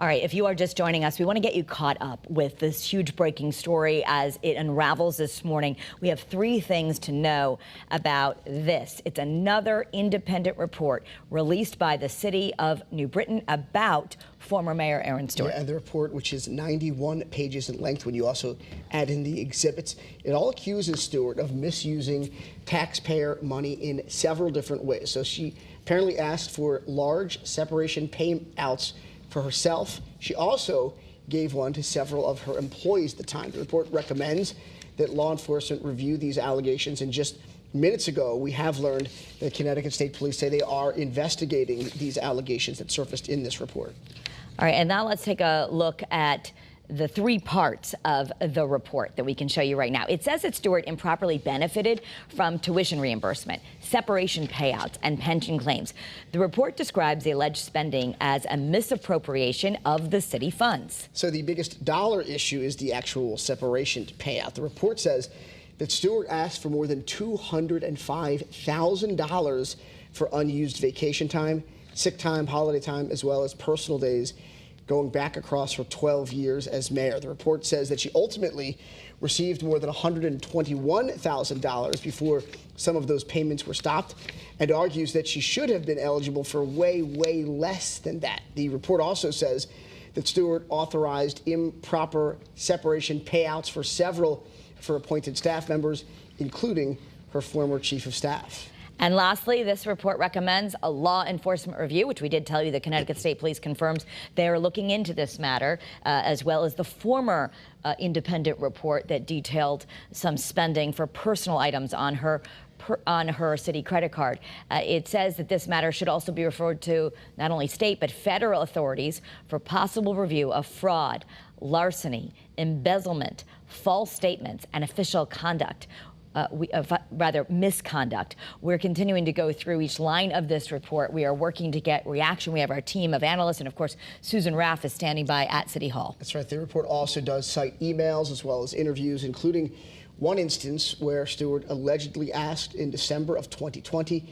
All right, if you are just joining us, we want to get you caught up with this huge breaking story as it unravels this morning. We have three things to know about this. It's another independent report released by the city of New Britain about former Mayor Erin Stewart. Yeah, and the report, which is 91 pages in length when you also add in the exhibits, it all accuses Stewart of misusing taxpayer money in several different ways. So she apparently asked for large separation payouts for herself. She also gave one to several of her employees at the time. The report recommends that law enforcement review these allegations, and just minutes ago, we have learned that Connecticut State Police say they are investigating these allegations that surfaced in this report. All right, and now let's take a look at the three parts of the report that we can show you right now. It says that Stewart improperly benefited from tuition reimbursement, separation payouts, and pension claims. The report describes the alleged spending as a misappropriation of the city funds. So the biggest dollar issue is the actual separation payout. The report says that Stewart asked for more than $205,000 for unused vacation time, sick time, holiday time, as well as personal days, going back across her 12 years as mayor. The report says that she ultimately received more than $121,000 before some of those payments were stopped, and argues that she should have been eligible for way less than that. The report also says that Stewart authorized improper separation payouts for several of her appointed staff members, including her former chief of staff. And lastly, this report recommends a law enforcement review, which we did tell you the Connecticut State Police confirms they are looking into this matter, as well as the former independent report that detailed some spending for personal items on her city credit card. It says that this matter should also be referred to not only state but federal authorities for possible review of fraud, larceny, embezzlement, false statements, and official conduct. Rather misconduct. We're continuing to go through each line of this report. We are working to get reaction. We have our team of analysts, and of course, Susan Raff is standing by at City Hall. That's right. The report also does cite emails as well as interviews, including one instance where Stewart allegedly asked in December of 2020,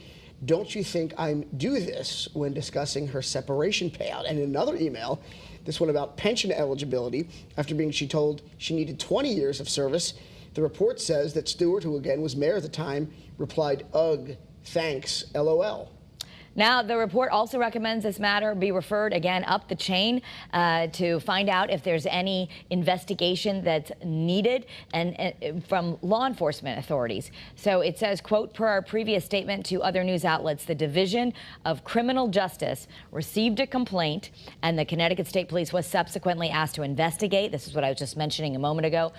"Don't you think I'm due this?" when discussing her separation payout. And in another email, this one about pension eligibility, after being told she needed 20 years of service, the report says that Stewart, who again was mayor at the time, replied, "Ugh, thanks, LOL." Now, the report also recommends this matter be referred again up the chain to find out if there's any investigation that's needed and from law enforcement authorities. So it says, quote, per our previous statement to other news outlets, the Division of Criminal Justice received a complaint and the Connecticut State Police was subsequently asked to investigate. This is what I was just mentioning a moment ago.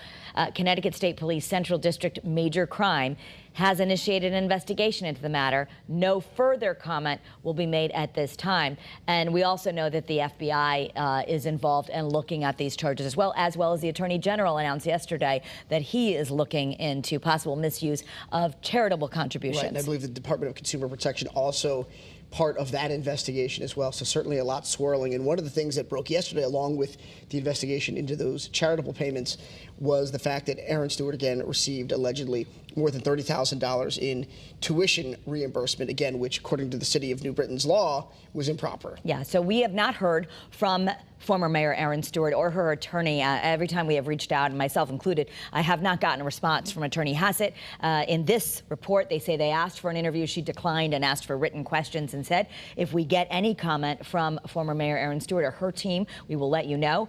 Connecticut State Police Central District Major Crime has initiated an investigation into the matter. No further comment will be made at this time. And we also know that the FBI is involved in looking at these charges as well as the Attorney General announced yesterday that he is looking into possible misuse of charitable contributions. Right, and I believe the Department of Consumer Protection also part of that investigation as well. So certainly a lot swirling. And one of the things that broke yesterday, along with the investigation into those charitable payments, was the fact that Erin Stewart again received allegedly more than $30,000 in tuition reimbursement, again, which according to the city of New Britain's law was improper. Yeah, so we have not heard from former Mayor Erin Stewart or her attorney. Every time we have reached out, and myself included, I have not gotten a response from Attorney Hassett. In this report, they say they asked for an interview. She declined and asked for written questions and said, if we get any comment from former Mayor Erin Stewart or her team, we will let you know.